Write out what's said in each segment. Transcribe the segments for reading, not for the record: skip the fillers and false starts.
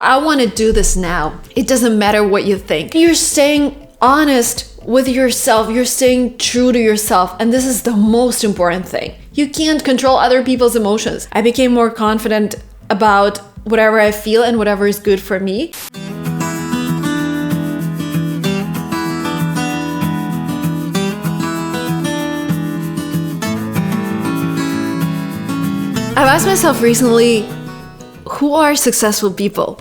I want to do this now. It doesn't matter what you think. You're staying honest with yourself. You're staying true to yourself. And this is the most important thing. You can't control other people's emotions. I became more confident about whatever I feel and whatever is good for me. I've asked myself recently, who are successful people?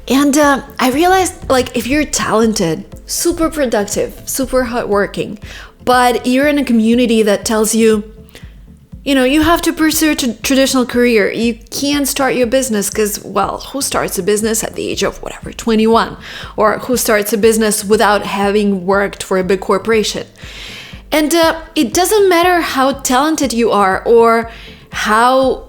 And I realized, like, if you're talented, super productive, super hardworking, but you're in a community that tells you, you have to pursue a traditional career. You can't start your business because, well, who starts a business at the age of 21? Or who starts a business without having worked for a big corporation? And it doesn't matter how talented you are or how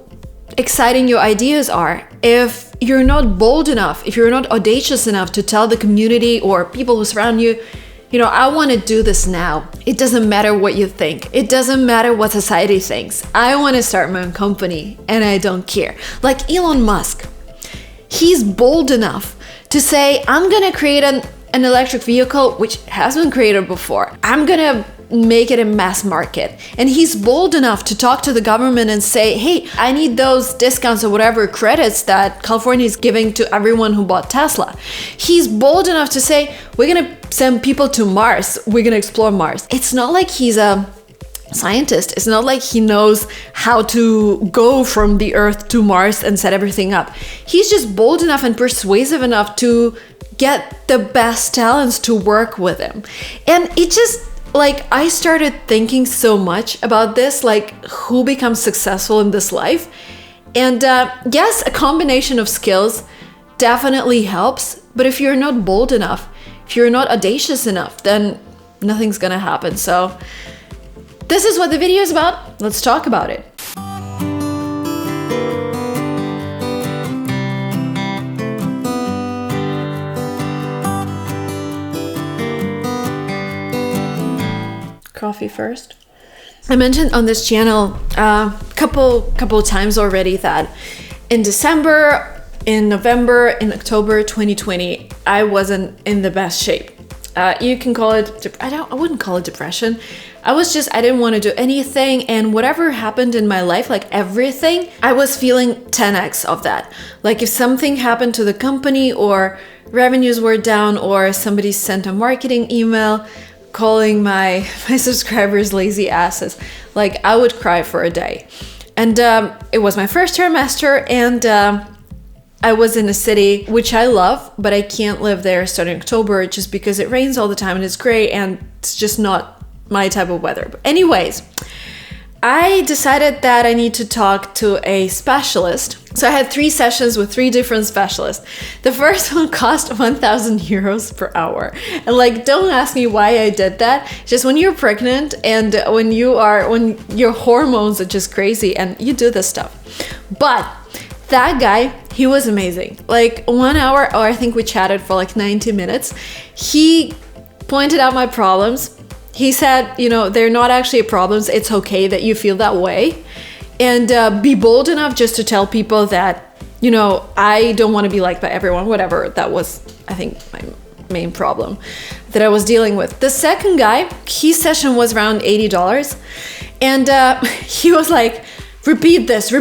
exciting your ideas are, if you're not bold enough, if you're not audacious enough to tell the community or people who surround you, I want to do this now. It doesn't matter what you think. It doesn't matter what society thinks. I want to start my own company and I don't care. Like Elon Musk, he's bold enough to say, I'm going to create an electric vehicle which has been created before. I'm going to make it a mass market. And he's bold enough to talk to the government and say, hey, I need those discounts or whatever credits that California is giving to everyone who bought Tesla. He's bold enough to say, we're going to send people to Mars. We're going to explore Mars. It's not like he's a scientist. It's not like he knows how to go from the Earth to Mars and set everything up. He's just bold enough and persuasive enough to get the best talents to work with him. And it just, I started thinking so much about this, who becomes successful in this life. And yes, a combination of skills definitely helps. But if you're not bold enough, if you're not audacious enough, then nothing's gonna happen. So this is what the video is about. Let's talk about it. Coffee first. I mentioned on this channel a couple times already that in December, in November, in October 2020, I wasn't in the best shape. You can call it, I wouldn't call it depression. I didn't want to do anything, and whatever happened in my life, everything, I was feeling 10x of that. If something happened to the company or revenues were down or somebody sent a marketing email calling my subscribers lazy asses, I would cry for a day. And it was my first trimester, and I was in a city which I love, but I can't live there starting October just because it rains all the time and it's gray and it's just not my type of weather. But anyways, I decided that I need to talk to a specialist. So I had 3 sessions with 3 different specialists. The first one cost 1,000 euros per hour. And don't ask me why I did that. Just when you're pregnant and when your hormones are just crazy and you do this stuff. But that guy, he was amazing. 1 hour, or I think we chatted for 90 minutes. He pointed out my problems. He said, they're not actually problems. It's okay that you feel that way. And be bold enough just to tell people that, I don't want to be liked by everyone, whatever. That was, I think, my main problem that I was dealing with. The second guy, his session was around $80. And he was like, repeat this.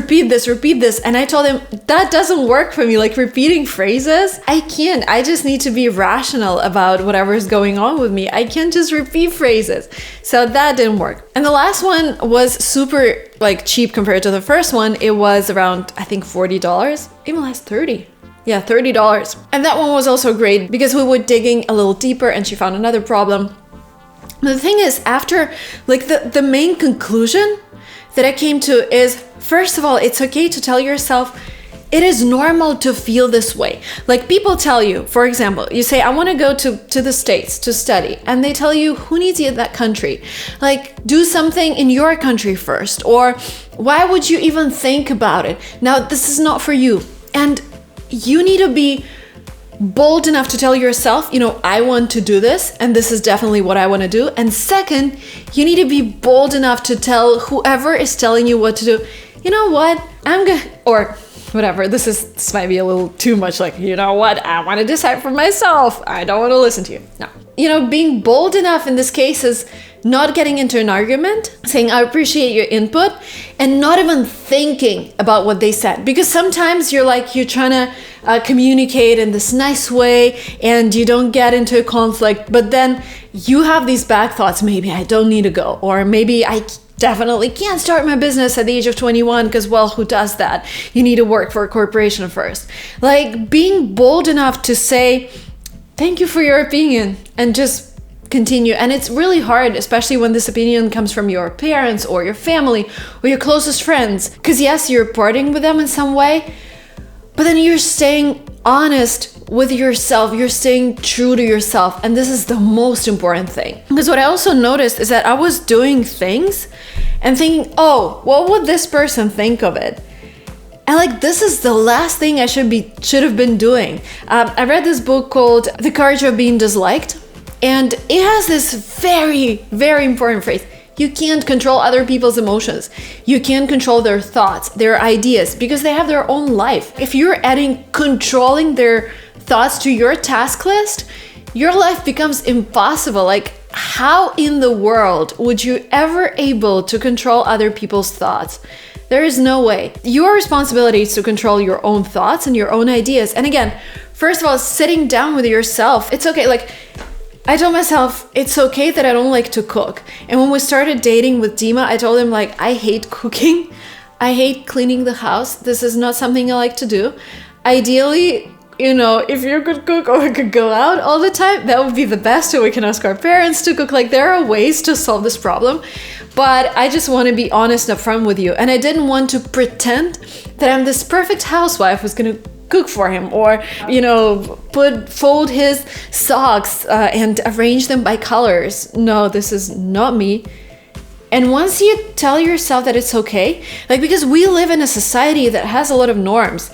And I told him, that doesn't work for me. Repeating phrases, I can't. I just need to be rational about whatever is going on with me. I can't just repeat phrases. So that didn't work. And the last one was super cheap compared to the first one. It was around, I think, $40, even less, 30. Yeah, $30. And that one was also great because we were digging a little deeper and she found another problem. But the thing is, after the main conclusion that I came to is, first of all, it's okay to tell yourself it is normal to feel this way. People tell you, for example, you say, I want to go to the States to study. And they tell you, who needs you in that country? Do something in your country first. Or why would you even think about it? Now, this is not for you. And you need to be bold enough to tell yourself, I want to do this and this is definitely what I want to do. And second, you need to be bold enough to tell whoever is telling you what to do, you know what, or whatever, this might be a little too much, like, you know what, I want to decide for myself, I don't want to listen to you. No. You know, being bold enough in this case is not getting into an argument, saying I appreciate your input, and not even thinking about what they said. Because sometimes you're trying to communicate in this nice way and you don't get into a conflict, but then you have these back thoughts, maybe I don't need to go, or maybe I definitely can't start my business at the age of 21 because, well, who does that? You need to work for a corporation first. Like, being bold enough to say, thank you for your opinion, and just continue. And it's really hard, especially when this opinion comes from your parents or your family or your closest friends. Because yes, you're parting with them in some way, but then you're staying honest with yourself. You're staying true to yourself. And this is the most important thing. Because what I also noticed is that I was doing things and thinking, oh, what would this person think of it? And like, this is the last thing I should have been doing. I read this book called The Courage of Being Disliked. And it has this very, very important phrase. You can't control other people's emotions. You can't control their thoughts, their ideas, because they have their own life. If you're adding controlling their thoughts to your task list, your life becomes impossible. Like, how in the world would you ever able to control other people's thoughts? There is no way. Your responsibility is to control your own thoughts and your own ideas. And again, first of all, sitting down with yourself, it's okay. Like, I told myself, it's okay that I don't like to cook. And when we started dating with Dima, I told him, like, I hate cooking. I hate cleaning the house. This is not something I like to do. Ideally, you know, if you could cook or we could go out all the time, that would be the best. Or we can ask our parents to cook. Like, there are ways to solve this problem. But I just want to be honest and upfront with you. And I didn't want to pretend that I'm this perfect housewife who's going to cook for him, or, you know, fold his socks and arrange them by colors. No, this is not me. And once you tell yourself that it's okay, like, because we live in a society that has a lot of norms.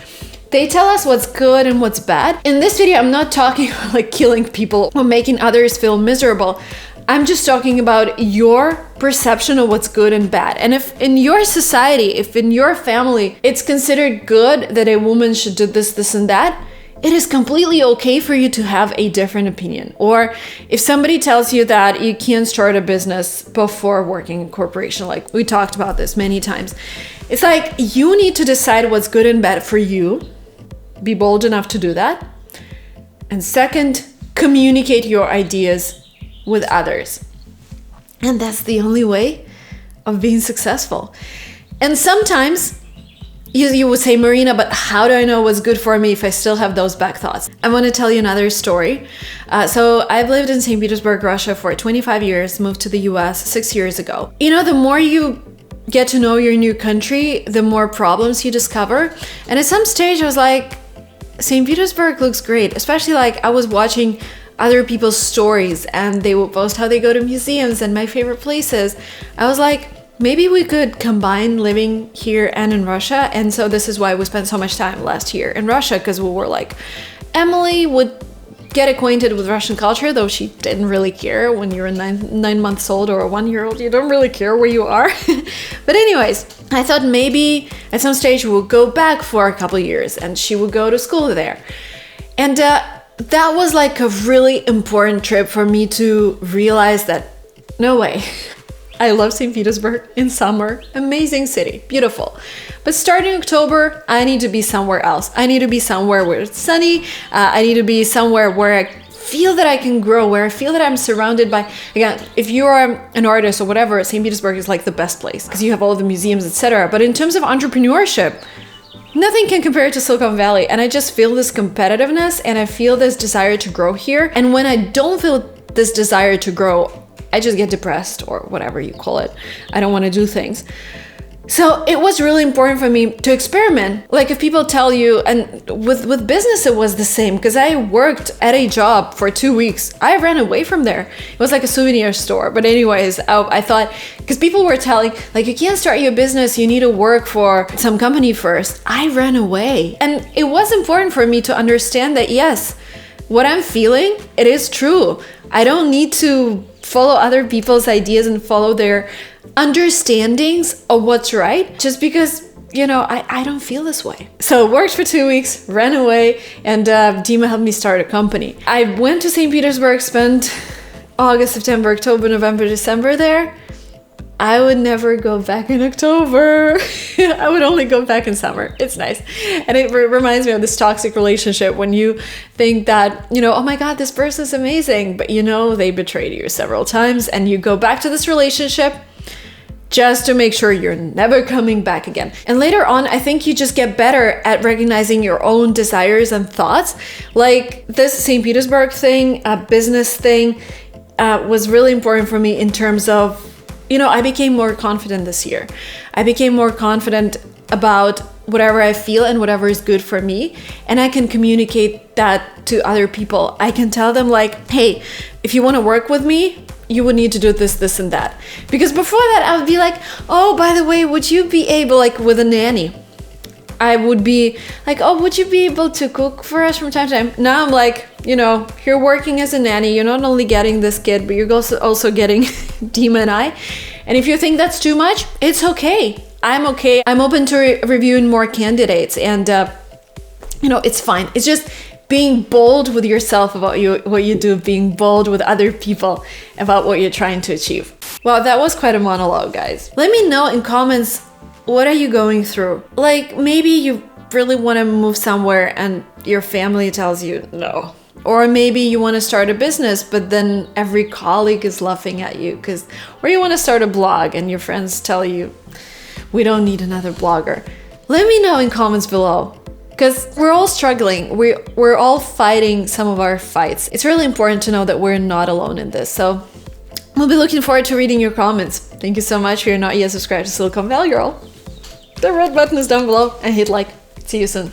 They tell us what's good and what's bad. In this video, I'm not talking about like killing people or making others feel miserable. I'm just talking about your perception of what's good and bad. And if in your society, if in your family, it's considered good that a woman should do this, this, and that, it is completely okay for you to have a different opinion. Or if somebody tells you that you can't start a business before working in a corporation, like we talked about this many times, it's like you need to decide what's good and bad for you. Be bold enough to do that. And second, communicate your ideas with others. And that's the only way of being successful. And sometimes you would say, Marina, but how do I know what's good for me if I still have those back thoughts? I want to tell you another story. So I've lived in St. Petersburg, Russia for 25 years, moved to the US 6 years ago. You know, the more you get to know your new country, the more problems you discover. And at some stage I was like, St. Petersburg looks great. Especially like I was watching other people's stories and they would post how they go to museums and my favorite places. I was like, maybe we could combine living here and in Russia. And so this is why we spent so much time last year in Russia, because we were like, Emily would get acquainted with Russian culture, though she didn't really care. When you're 9 months old or a 1-year-old, you don't really care where you are. But anyways, I thought maybe at some stage we would go back for a couple years and she would go to school there. And that was like a really important trip for me to realize that, no way. I love St. Petersburg in summer, amazing city, beautiful. But starting October, I need to be somewhere else. I need to be somewhere where it's sunny. I need to be somewhere where I feel that I can grow, where I feel that I'm surrounded by, again, if you are an artist or whatever, St. Petersburg is like the best place because you have all the museums, etc. But in terms of entrepreneurship, nothing can compare to Silicon Valley. And I just feel this competitiveness and I feel this desire to grow here. And when I don't feel this desire to grow, I just get depressed or whatever you call it. I don't want to do things. So it was really important for me to experiment. Like if people tell you, and with business it was the same, because I worked at a job for 2 weeks. I ran away from there. It was like a souvenir store. But anyways, I thought, because people were telling, like, you can't start your business, you need to work for some company first. I ran away. And it was important for me to understand that, yes, what I'm feeling, it is true. I don't need to follow other people's ideas and follow their understandings of what's right, just because I don't feel this way. So worked for 2 weeks, ran away, and Dima helped me start a company. I went to St. Petersburg, spent August, September, October, November, December there. I would never go back in October. I would only go back in summer. It's nice. And it reminds me of this toxic relationship when you think that, oh my God, this person is amazing. But they betrayed you several times and you go back to this relationship just to make sure you're never coming back again. And later on, I think you just get better at recognizing your own desires and thoughts. Like this St. Petersburg thing, a business thing, was really important for me in terms of, I became more confident this year. I became more confident about whatever I feel and whatever is good for me. And I can communicate that to other people. I can tell them like, hey, if you want to work with me, you would need to do this, this, and that. Because before that, I would be like, oh, by the way, would you be able, like with a nanny, I would be like, oh, would you be able to cook for us from time to time? Now I'm like, you're working as a nanny. You're not only getting this kid, but you're also getting Dima and I. And if you think that's too much, it's okay. I'm okay. I'm open to reviewing more candidates. And, it's fine. It's just being bold with yourself about what you do, being bold with other people about what you're trying to achieve. Wow, that was quite a monologue, guys. Let me know in comments, what are you going through? Like maybe you really want to move somewhere and your family tells you no. Or maybe you want to start a business, but then every colleague is laughing at you or you want to start a blog and your friends tell you, we don't need another blogger. Let me know in comments below. Because we're all struggling. We're all fighting some of our fights. It's really important to know that we're not alone in this. So we'll be looking forward to reading your comments. Thank you so much. If you're not yet subscribed to Silicon Valley Girl, the red button is down below and hit like. See you soon.